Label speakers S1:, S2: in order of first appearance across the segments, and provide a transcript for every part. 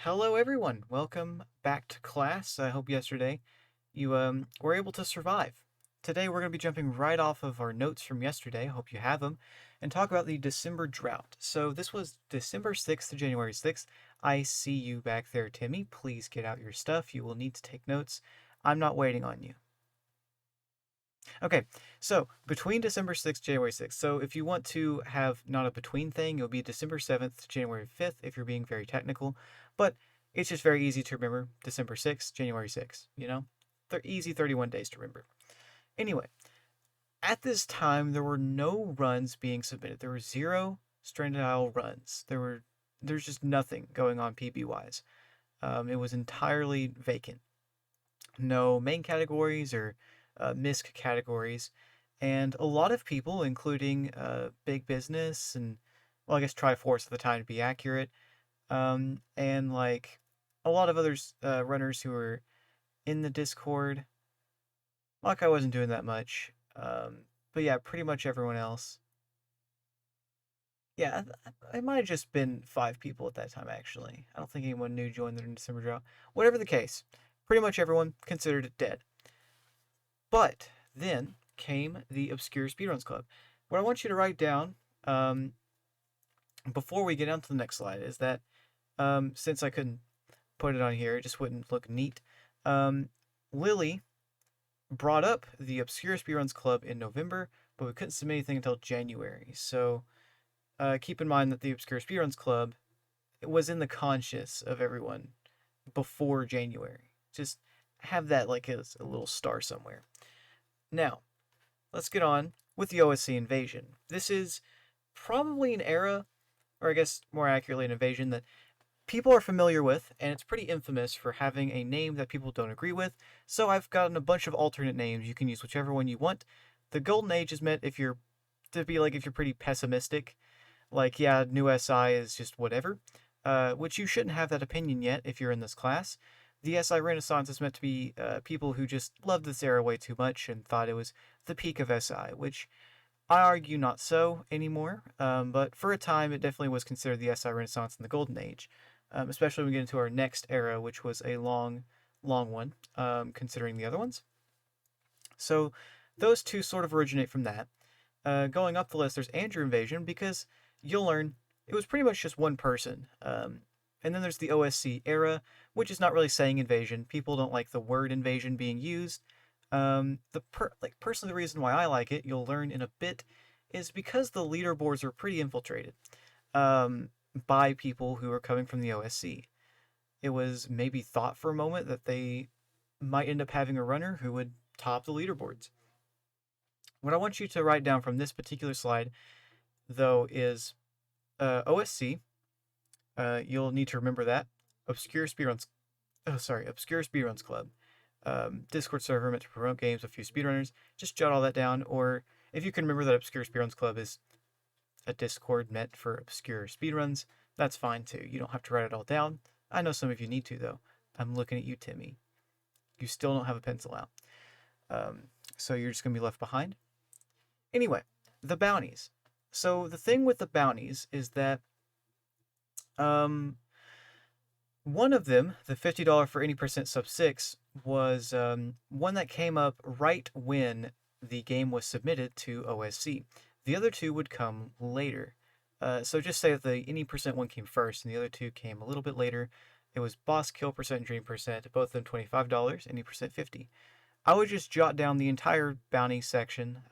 S1: Hello everyone, welcome back to class. I hope yesterday you were able to survive. Today we're going to be jumping right off of our notes from yesterday, I hope you have them, and talk about the December drought. So this was December 6th to January 6th. I see you back there, Timmy. Please get out your stuff. You will need to take notes. I'm not waiting on you. Okay, so between December 6th, January 6th. So if you want to have not a between thing, it'll be December 7th to January 5th if you're being very technical. But it's just very easy to remember December 6th, January 6th, you know? They're easy 31 days to remember. Anyway, at this time, there were no runs being submitted. There were 0 Stranded Isle runs. There's just nothing going on PB-wise. It was entirely vacant. No main categories or MISC categories, and a lot of people, including big business and, well, I guess Triforce at the time to be accurate, and like a lot of others runners who were in the Discord. Like I wasn't doing that much, but yeah, pretty much everyone else. Yeah, it might have just been 5 people at that time, actually. I don't think anyone new joined the December drought. Whatever the case, pretty much everyone considered it dead. But then came the Obscure Speedruns Club. What I want you to write down before we get on to the next slide is that since I couldn't put it on here, it just wouldn't look neat. Lily brought up the Obscure Speedruns Club in November, but we couldn't submit anything until January. So keep in mind that the Obscure Speedruns Club was in the conscious of everyone before January. Just have that like as a little star somewhere. Now, let's get on with the OSC Invasion. This is probably an era, or I guess more accurately an invasion, that people are familiar with, and it's pretty infamous for having a name that people don't agree with, so I've gotten a bunch of alternate names. You can use whichever one you want. The Golden Age is meant if you're pretty pessimistic, like, yeah, new SI is just whatever, which you shouldn't have that opinion yet if you're in this class. The SI Renaissance is meant to be people who just loved this era way too much and thought it was the peak of SI, which I argue not so anymore, but for a time it definitely was considered the SI Renaissance and the Golden Age, especially when we get into our next era, which was a long one, considering the other ones. So those two sort of originate from that. Going up the list, there's Andrew Invasion, because you'll learn it was pretty much just one person. And then there's the OSC era, which is not really saying invasion. People don't like the word invasion being used. Personally, the reason why I like it, you'll learn in a bit, is because the leaderboards are pretty infiltrated by people who are coming from the OSC. It was maybe thought for a moment that they might end up having a runner who would top the leaderboards. What I want you to write down from this particular slide, though, is OSC. You'll need to remember that. Obscure Speedruns Club. Discord server meant to promote games with a few speedrunners. Just jot all that down, or if you can remember that Obscure Speedruns Club is a Discord meant for obscure speedruns, that's fine too. You don't have to write it all down. I know some of you need to, though. I'm looking at you, Timmy. You still don't have a pencil out. So you're just going to be left behind. Anyway, the bounties. So the thing with the bounties is that one of them, the $50 for any percent sub 6, was one that came up right when the game was submitted to OSC. The other two would come later. So just say that the any percent one came first and the other two came a little bit later. It was boss kill percent and dream percent, both of them $25, any percent 50. I would just jot down the entire bounty section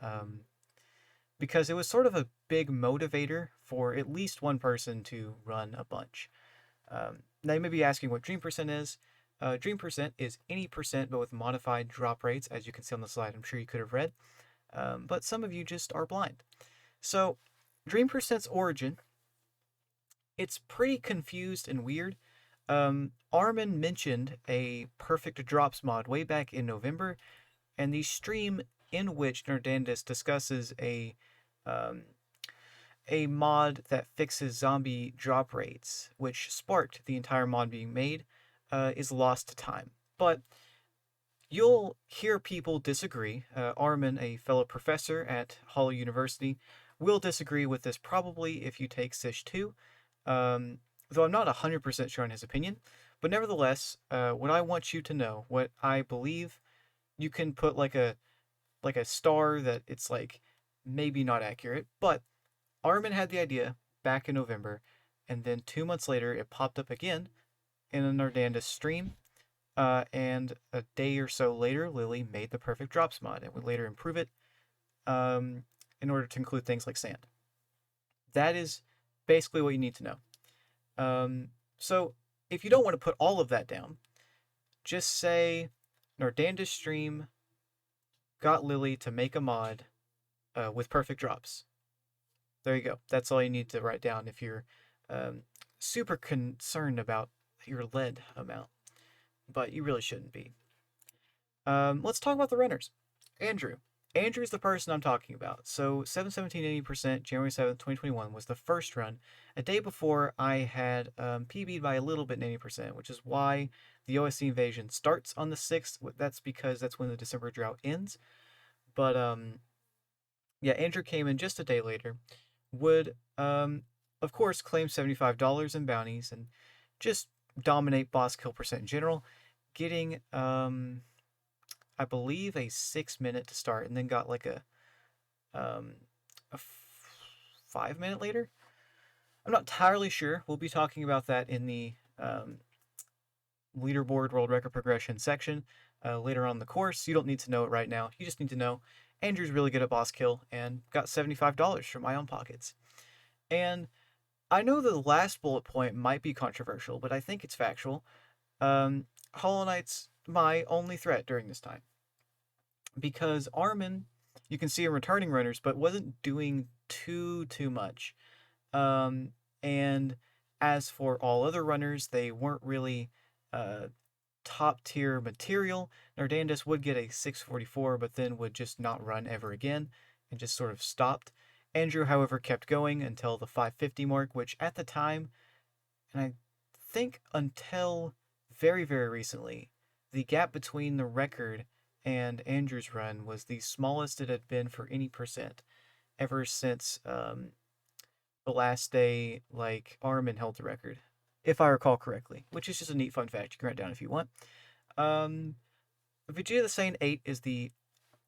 S1: because it was sort of a big motivator for at least one person to run a bunch. Now you may be asking what dream percent is. Dream percent is any percent but with modified drop rates, as you can see on the slide. I'm sure you could have read, but some of you just are blind. So dream percent's origin, it's pretty confused and weird. Armin mentioned a perfect drops mod way back in November, and the stream in which Nerdandus discusses a mod that fixes zombie drop rates, which sparked the entire mod being made, is lost to time. But you'll hear people disagree. Armin, a fellow professor at Hollow University, will disagree with this probably if you take SISH 2. though I'm not 100% sure on his opinion. But nevertheless, what I want you to know, what I believe, you can put like a star that it's like maybe not accurate, but Armin had the idea back in November, and then 2 months later it popped up again in an Ardandus stream. And a day or so later, Lily made the perfect drops mod and would later improve it in order to include things like sand. That is basically what you need to know. So if you don't want to put all of that down, just say Nardandus stream got Lily to make a mod with perfect drops. There you go. That's all you need to write down if you're super concerned about your lead amount, but you really shouldn't be. Let's talk about the runners. Andrew. Andrew's the person I'm talking about. So 717 January 7th, 2021 was the first run, a day before I had PB'd by a little bit in 80%, which is why the OSC Invasion starts on the 6th. That's because that's when the December drought ends. But yeah, Andrew came in just a day later, would of course claim $75 in bounties and just dominate boss kill percent in general, getting I believe a 6 minute to start, and then got like a 5 minute later. I'm not entirely sure. We'll be talking about that in the leaderboard world record progression section later on in the course. You don't need to know it right now. You just need to know Andrew's really good at boss kill and got $75 from my own pockets. And I know the last bullet point might be controversial, but I think it's factual. Hollow Knight's my only threat during this time. Because Armin, you can see him returning runners, but wasn't doing too much. And as for all other runners, they weren't really top tier material. Nardandus would get a 644, but then would just not run ever again and just sort of stopped. Andrew, however, kept going until the 550 mark, which at the time, and I think until very, very recently, the gap between the record and Andrew's run was the smallest it had been for any percent ever since the last day, like, Armin held the record, if I recall correctly, which is just a neat fun fact. You can write down if you want. Vegeta the Saiyan 8 is the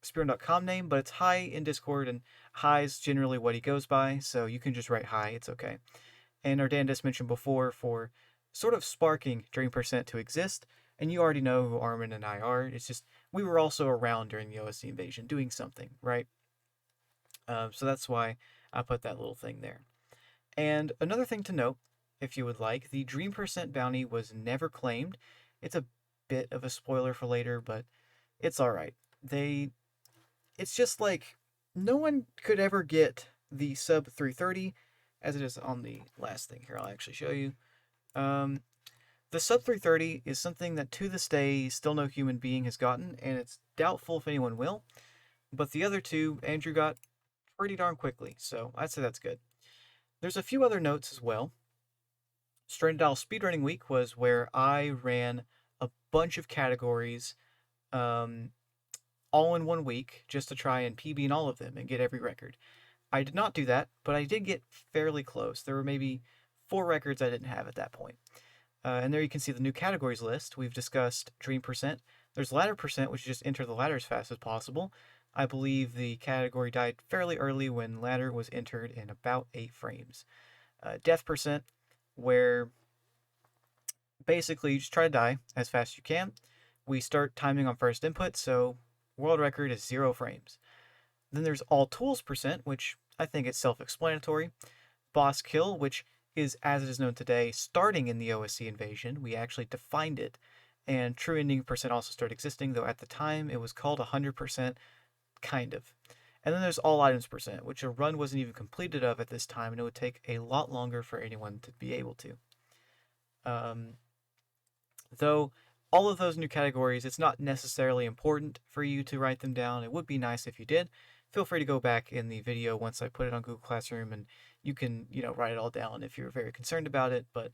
S1: Speedrun.com name, but it's Hi in Discord, and Hi's generally what he goes by, so you can just write Hi, it's okay. And Ardandus mentioned before for sort of sparking Dream Percent to exist, and you already know who Armin and I are. It's just we were also around during the OSC Invasion doing something, right? So that's why I put that little thing there. And another thing to note, if you would like, the Dream Percent bounty was never claimed. It's a bit of a spoiler for later, but it's alright. It's just like, no one could ever get the sub 330, as it is on the last thing here. I'll actually show you. The sub 330 is something that to this day still no human being has gotten, and it's doubtful if anyone will. But the other two, Andrew got pretty darn quickly, so I'd say that's good. There's a few other notes as well. Stranded Isle Speedrunning Week was where I ran a bunch of categories all in 1 week just to try and PB in all of them and get every record. I did not do that, but I did get fairly close. There were maybe 4 records I didn't have at that point. And there you can see the new categories list. We've discussed Dream Percent. There's Ladder Percent, which is just enter the ladder as fast as possible. I believe the category died fairly early when ladder was entered in about 8 frames. Death Percent, where basically you just try to die as fast as you can. We start timing on first input, so world record is 0 frames. Then there's All Tools Percent, which I think is self-explanatory. Boss Kill, which is, as it is known today, starting in the OSC Invasion. We actually defined it. And True Ending Percent also started existing, though at the time it was called 100%, kind of. And then there's All Items Percent, which a run wasn't even completed of at this time, and it would take a lot longer for anyone to be able to. Though all of those new categories, it's not necessarily important for you to write them down. It would be nice if you did. Feel free to go back in the video once I put it on Google Classroom, and you can, write it all down if you're very concerned about it, but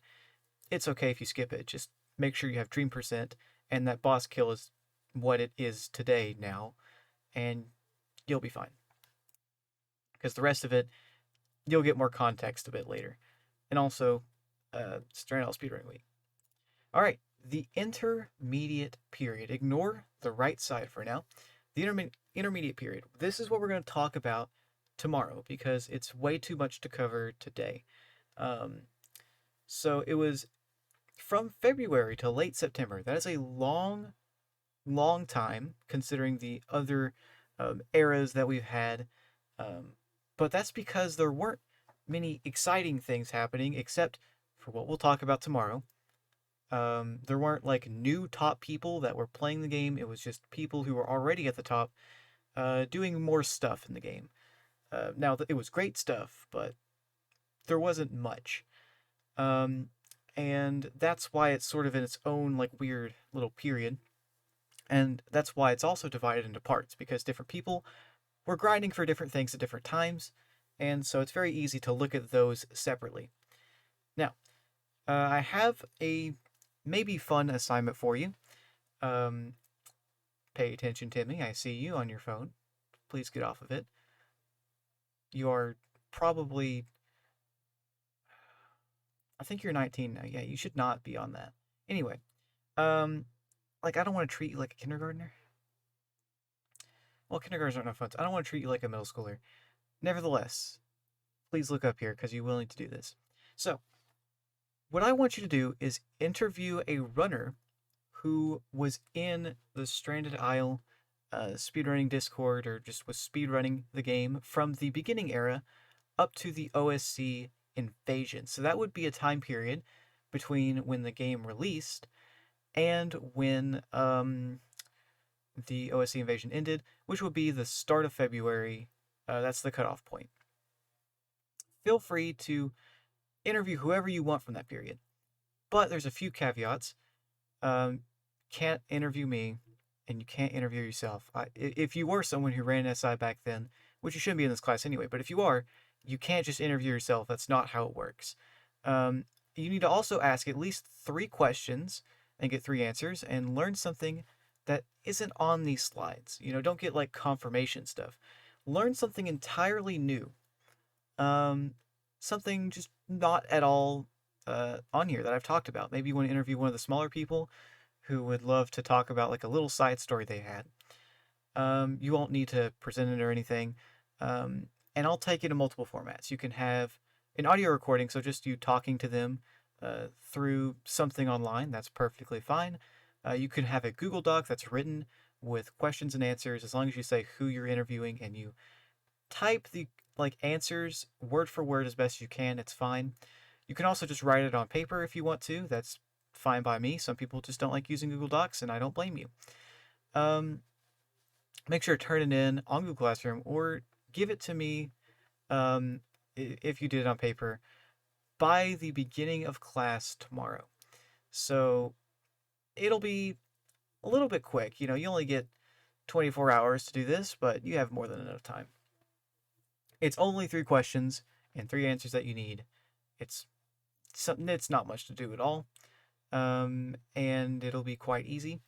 S1: it's okay if you skip it. Just make sure you have Dream Percent, and that boss kill is what it is today now, and you'll be fine. Because the rest of it, you'll get more context a bit later. And also, Strand Out Speedrunning Week. All right, the intermediate period. Ignore the right side for now. The intermediate period. This is what we're going to talk about tomorrow because it's way too much to cover today. Um, so it was from February to late September. That is a long, long time considering the other eras that we've had. Um, but that's because there weren't many exciting things happening except for what we'll talk about tomorrow. There weren't like new top people that were playing the game. It was just people who were already at the top doing more stuff in the game. Now, it was great stuff, but there wasn't much. Um, and that's why it's sort of in its own like weird little period. And that's why it's also divided into parts because different people were grinding for different things at different times. And so it's very easy to look at those separately. Now, I have a maybe fun assignment for you. Um, Pay attention, Timmy. I see you on your phone. Please get off of it. You are probably, I think you're 19 now. Yeah, you should not be on that. Anyway, um, like I don't want to treat you like a kindergartner. Well, kindergartners aren't no fun. I don't want to treat you like a middle schooler. Nevertheless, please look up here because you're willing to do this. So, what I want you to do is interview a runner who was in the Stranded Isle speedrunning Discord or just was speedrunning the game from the beginning era up to the OSC Invasion. So that would be a time period between when the game released and when the OSC Invasion ended, which would be the start of February. That's the cutoff point. Feel free to interview whoever you want from that period. But there's a few caveats. Can't interview me, and you can't interview yourself. If you were someone who ran SI back then, which you shouldn't be in this class anyway, but if you are, you can't just interview yourself. That's not how it works. You need to also ask at least 3 questions and get 3 answers and learn something that isn't on these slides. Don't get like confirmation stuff. Learn something entirely new. Something just not at all on here that I've talked about. Maybe you want to interview one of the smaller people who would love to talk about like a little side story they had. You won't need to present it or anything. And I'll take it in multiple formats. You can have an audio recording, so just you talking to them through something online. That's perfectly fine. You can have a Google Doc that's written with questions and answers, as long as you say who you're interviewing and you type the like answers word for word as best you can. It's fine. You can also just write it on paper if you want to. That's fine by me. Some people just don't like using Google Docs, and I don't blame you. Make sure to turn it in on Google Classroom or give it to me if you did it on paper by the beginning of class tomorrow. So it'll be a little bit quick. You only get 24 hours to do this, but you have more than enough time. It's only 3 questions and 3 answers that you need. It's not much to do at all. And it'll be quite easy.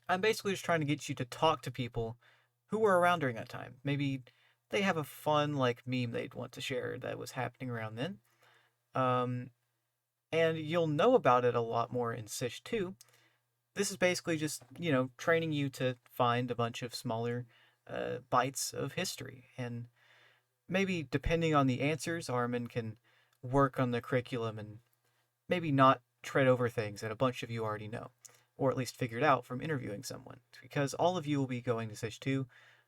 S1: I'm basically just trying to get you to talk to people who were around during that time. Maybe they have a fun like meme they'd want to share that was happening around then. And you'll know about it a lot more in SISH 2. This is basically just, training you to find a bunch of smaller bites of history. And maybe depending on the answers, Armin can work on the curriculum and maybe not tread over things that a bunch of you already know, or at least figured out from interviewing someone, because all of you will be going to SISH 2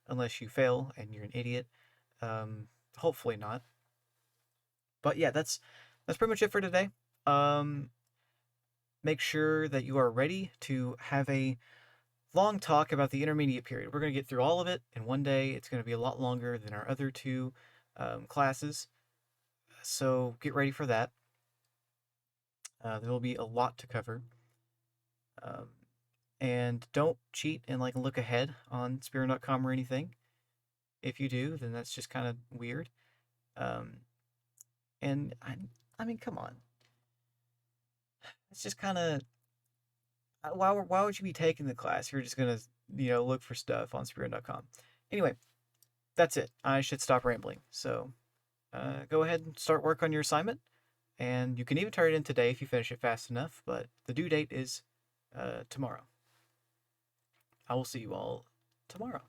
S1: unless you fail and you're an idiot. Hopefully not. But yeah, that's pretty much it for today. Make sure that you are ready to have a long talk about the intermediate period. We're going to get through all of it in one day. It's going to be a lot longer than our other 2 classes. So get ready for that. There will be a lot to cover. And don't cheat and like look ahead on Speedrun.com or anything. If you do, then that's just kind of weird. And I mean, come on. It's just kind of why would you be taking the class if you're just gonna look for stuff on Speedrun.com? Anyway, that's it. I should stop rambling. So go ahead and start work on your assignment, And you can even turn it in today if you finish it fast enough, but the due date is tomorrow. I will see you all tomorrow.